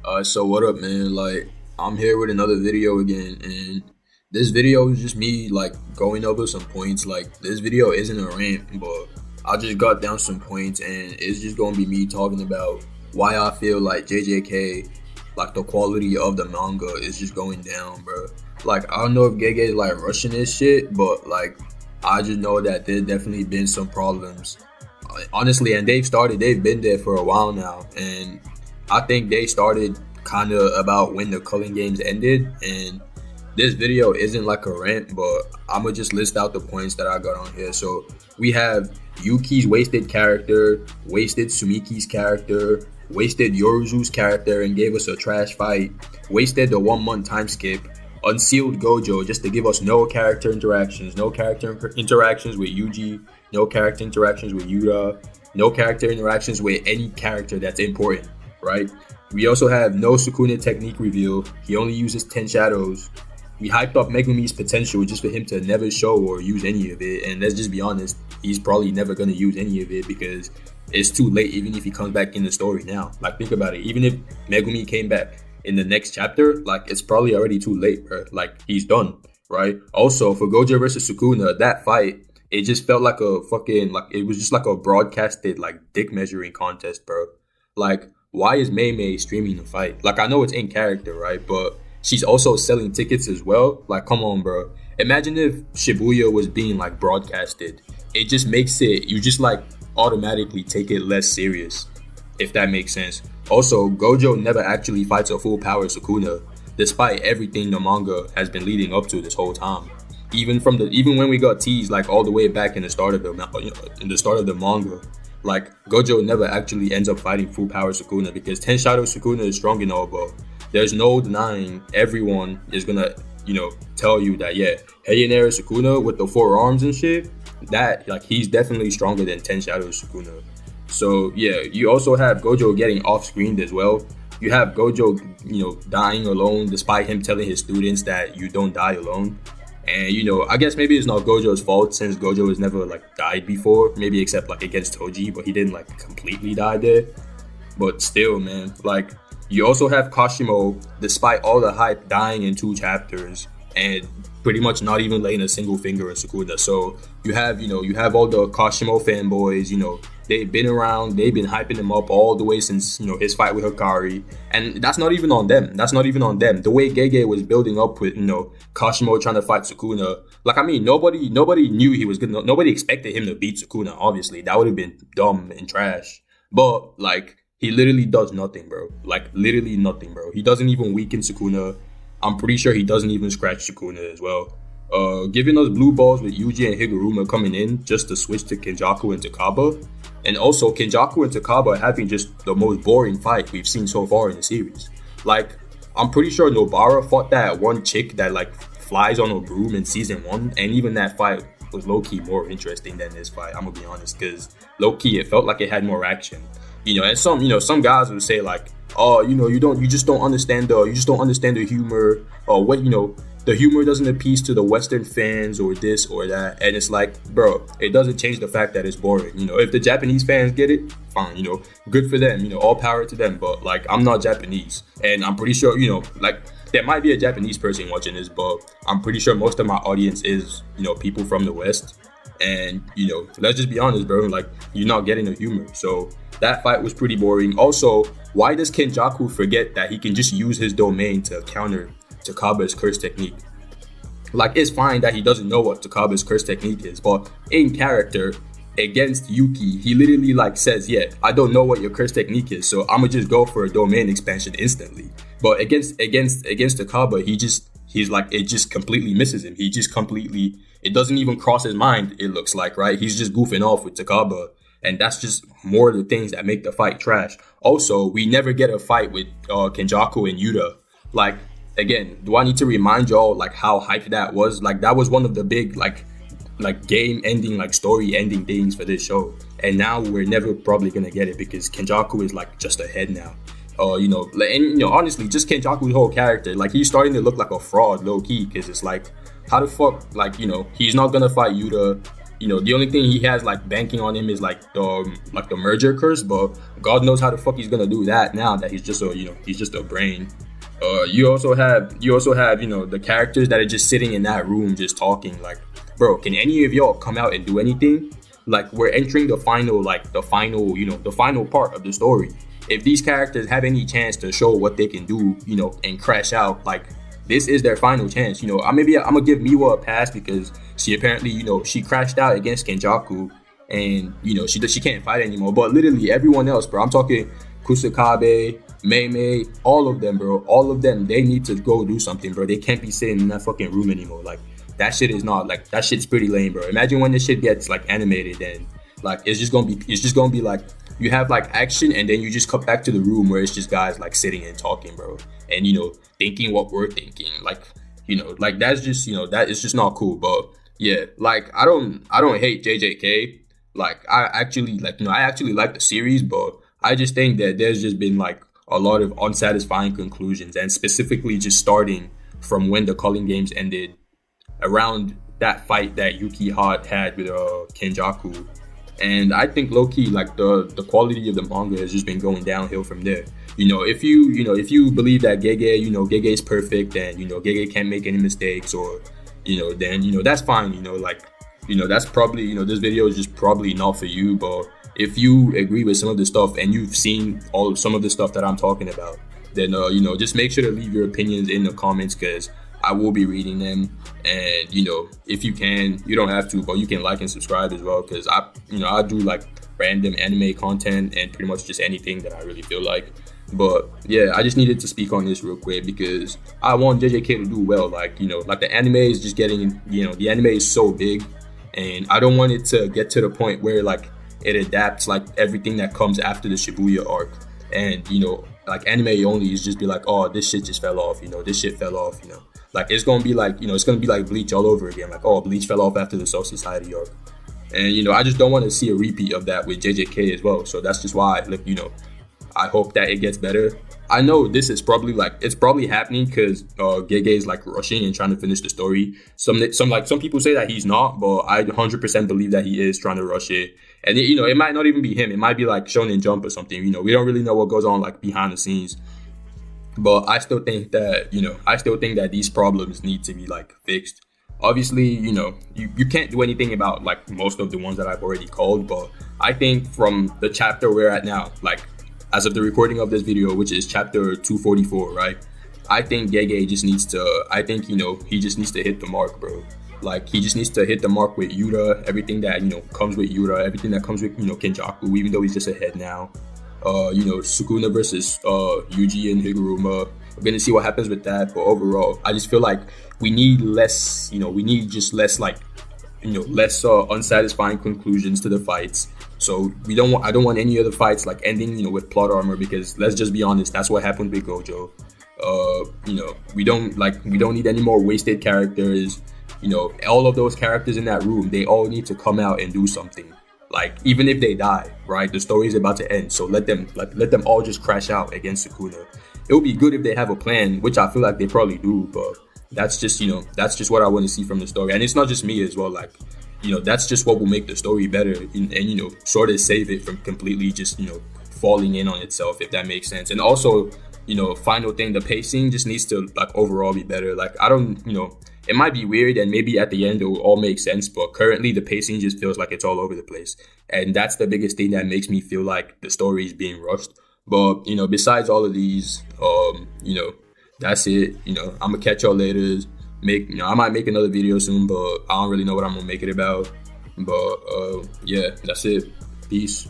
So what up, man? Like, I'm here with another video again, and this video is just me like going over some points. Like, this video isn't a rant, but I just got down some points, and it's just gonna be me talking about why I feel like JJK, like the quality of the manga is just going down, bro. Like, I don't know if Gege is like rushing this shit, but like, I just know that there definitely been some problems, honestly, and they've been there for a while now, and I think they started kind of about when the culling games ended. And this video isn't like a rant, but I'm gonna just list out the points that I got on here. So we have Yuki's wasted character, wasted Sumiki's character, wasted Yoruzu's character and gave us a trash fight, wasted the 1 month time skip, unsealed Gojo just to give us no character interactions, no character interactions with Yuji, no character interactions with Yura, no character interactions with any character that's important, right? We also have no Sukuna technique reveal. He only uses 10 shadows. We hyped up Megumi's potential just for him to never show or use any of it. And let's just be honest, he's probably never going to use any of it because it's too late even if he comes back in the story now. Like, think about it. Even if Megumi came back in the next chapter, like, it's probably already too late, bro. Like, he's done, right? Also, for Gojo versus Sukuna, that fight, it just felt like a fucking, like, it was just like a broadcasted, like, dick measuring contest, bro. Like, why is Mei Mei streaming the fight? Like, I know it's in character, right? But she's also selling tickets as well. Like, come on, bro. Imagine if Shibuya was being, like, broadcasted. It just makes it, you just, like, automatically take it less serious, if that makes sense. Also, Gojo never actually fights a full power Sukuna, despite everything the manga has been leading up to this whole time. Even when we got teased, like, all the way back in the start of the manga, like, Gojo never actually ends up fighting full power Sukuna because 10 Shadow Sukuna is strong and all, but there's no denying everyone is gonna, tell you that, yeah, Heianera Sukuna with the 4 arms and shit, that, like, he's definitely stronger than 10 Shadow Sukuna. So, yeah, you also have Gojo getting off-screened as well. You have Gojo, dying alone despite him telling his students that you don't die alone. And, I guess maybe it's not Gojo's fault since Gojo has never, like, died before. Maybe except, like, against Toji, but he didn't, like, completely die there. But still, man, like, you also have Kashimo, despite all the hype, dying in 2 chapters and pretty much not even laying a single finger in Sukuna. So you have all the Kashimo fanboys, they've been around, they've been hyping him up all the way since, his fight with Hikari. And that's not even on them. The way Gege was building up with, Kashimo trying to fight Sukuna. Like, I mean, nobody knew he was gonna, nobody expected him to beat Sukuna, obviously. That would have been dumb and trash. But, like, he literally does nothing, bro. Like, literally nothing, bro. He doesn't even weaken Sukuna. I'm pretty sure he doesn't even scratch Sukuna as well. Giving us blue balls with Yuji and Higuruma coming in just to switch to Kenjaku and Takaba. And also, Kenjaku and Takaba having just the most boring fight we've seen so far in the series. Like, I'm pretty sure Nobara fought that one chick that, like, flies on a broom in season 1. And even that fight was low-key more interesting than this fight, I'm gonna be honest. Because low-key, it felt like it had more action. And some guys would say, like, oh, you just don't understand the humor, or what, the humor doesn't appease to the Western fans or this or that. And it's like, bro, it doesn't change the fact that it's boring. If the Japanese fans get it, fine, good for them, all power to them. But, like, I'm not Japanese, and I'm pretty sure, like, there might be a Japanese person watching this, but I'm pretty sure most of my audience is, people from the West. And, let's just be honest, bro, like, you're not getting the humor. So that fight was pretty boring. Also, why does Kenjaku forget that he can just use his domain to counter Takaba's curse technique? Like, it's fine that he doesn't know what Takaba's curse technique is, but in character, against Yuki, he literally, like, says, yeah, I don't know what your curse technique is, so I'm gonna just go for a domain expansion instantly. But against Takaba, he's like, it just completely misses him. It doesn't even cross his mind, it looks like, right? He's just goofing off with Takaba. And that's just more of the things that make the fight trash. Also, we never get a fight with Kenjaku and Yuta. Like, again, do I need to remind y'all, like, how hyped that was? Like, that was one of the big, like game ending, like, story ending things for this show. And now we're never probably gonna get it because Kenjaku is, like, just ahead now. Honestly, just Kenjaku's whole character, like, he's starting to look like a fraud low key, because it's like, how the fuck, like, he's not gonna fight Yuta. the only thing he has like banking on him is like the merger curse, but God knows how the fuck he's gonna do that now that he's just a brain. You also have the characters that are just sitting in that room just talking. Like, bro, can any of y'all come out and do anything? Like, we're entering the final part of the story. If these characters have any chance to show what they can do, and crash out, like, this is their final chance. I'm gonna give Miwa a pass because she apparently, she crashed out against Kenjaku, and she can't fight anymore. But literally everyone else, bro, I'm talking Kusakabe, Mei, all of them, bro, they need to go do something, bro. They can't be sitting in that fucking room anymore. Like, that shit is not, like, that shit's pretty lame, bro. Imagine when this shit gets like animated, and like it's just gonna be like you have like action, and then you just cut back to the room where it's just guys like sitting and talking, bro, and thinking what we're thinking, like like that's just that is just not cool. But yeah, like I don't hate JJK. Like, I actually like the series, but I just think that there's just been like a lot of unsatisfying conclusions, and specifically just starting from when the Culling Games ended, around that fight that Yuki had with Kenjaku. And I think low-key, like, the quality of the manga has just been going downhill from there. If you believe that Gege, Gege is perfect, and Gege can't make any mistakes, or then that's fine. That's probably this video is just probably not for you. But if you agree with some of the stuff and you've seen some of the stuff that I'm talking about, then just make sure to leave your opinions in the comments, because I will be reading them. And if you can, you don't have to, but you can like and subscribe as well, because I do like random anime content and pretty much just anything that I really feel like. But yeah, I just needed to speak on this real quick because I want JJK to do well. Like, like the anime is just getting, the anime is so big, and I don't want it to get to the point where like it adapts like everything that comes after the Shibuya arc, and like anime only is just be like, oh, this shit just fell off, this shit fell off, like it's gonna be like, it's gonna be like Bleach all over again, like, oh, Bleach fell off after the Soul Society arc. And I just don't want to see a repeat of that with JJK as well. So that's just why, like, I hope that it gets better. I know this is probably it's probably happening because Gege is like rushing and trying to finish the story. Some people say that he's not, but I 100% believe that he is trying to rush it. And it might not even be him. It might be like Shonen Jump or something. We don't really know what goes on like behind the scenes. But I still think that these problems need to be like fixed. Obviously, you can't do anything about like most of the ones that I've already called, but I think from the chapter we're at now, like as of the recording of this video, which is chapter 244, right? I think Gege just needs to, he just needs to hit the mark, bro. Like, he just needs to hit the mark with Yura, everything that, comes with Yura, everything that comes with, Kenjaku, even though he's just ahead now. Sukuna versus Yuji and Higuruma. We're gonna see what happens with that, but overall, I just feel like we need less, less like, less unsatisfying conclusions to the fights. So I don't want any other fights like ending, with plot armor, because let's just be honest, that's what happened with Gojo. We don't need any more wasted characters. All of those characters in that room, they all need to come out and do something. Like, even if they die, right? The story is about to end, so let them all just crash out against Sukuna. It would be good if they have a plan, which I feel like they probably do, but that's just what I want to see from the story. And it's not just me as well, like, that's just what will make the story better, and sort of save it from completely just falling in on itself, if that makes sense. And also, final thing, the pacing just needs to like overall be better. Like, I don't, it might be weird, and maybe at the end it will all make sense, but currently the pacing just feels like it's all over the place, and that's the biggest thing that makes me feel like the story is being rushed. But besides all of these, that's it. I'm gonna catch y'all later. I might make another video soon, but I don't really know what I'm gonna make it about. But yeah, that's it. Peace.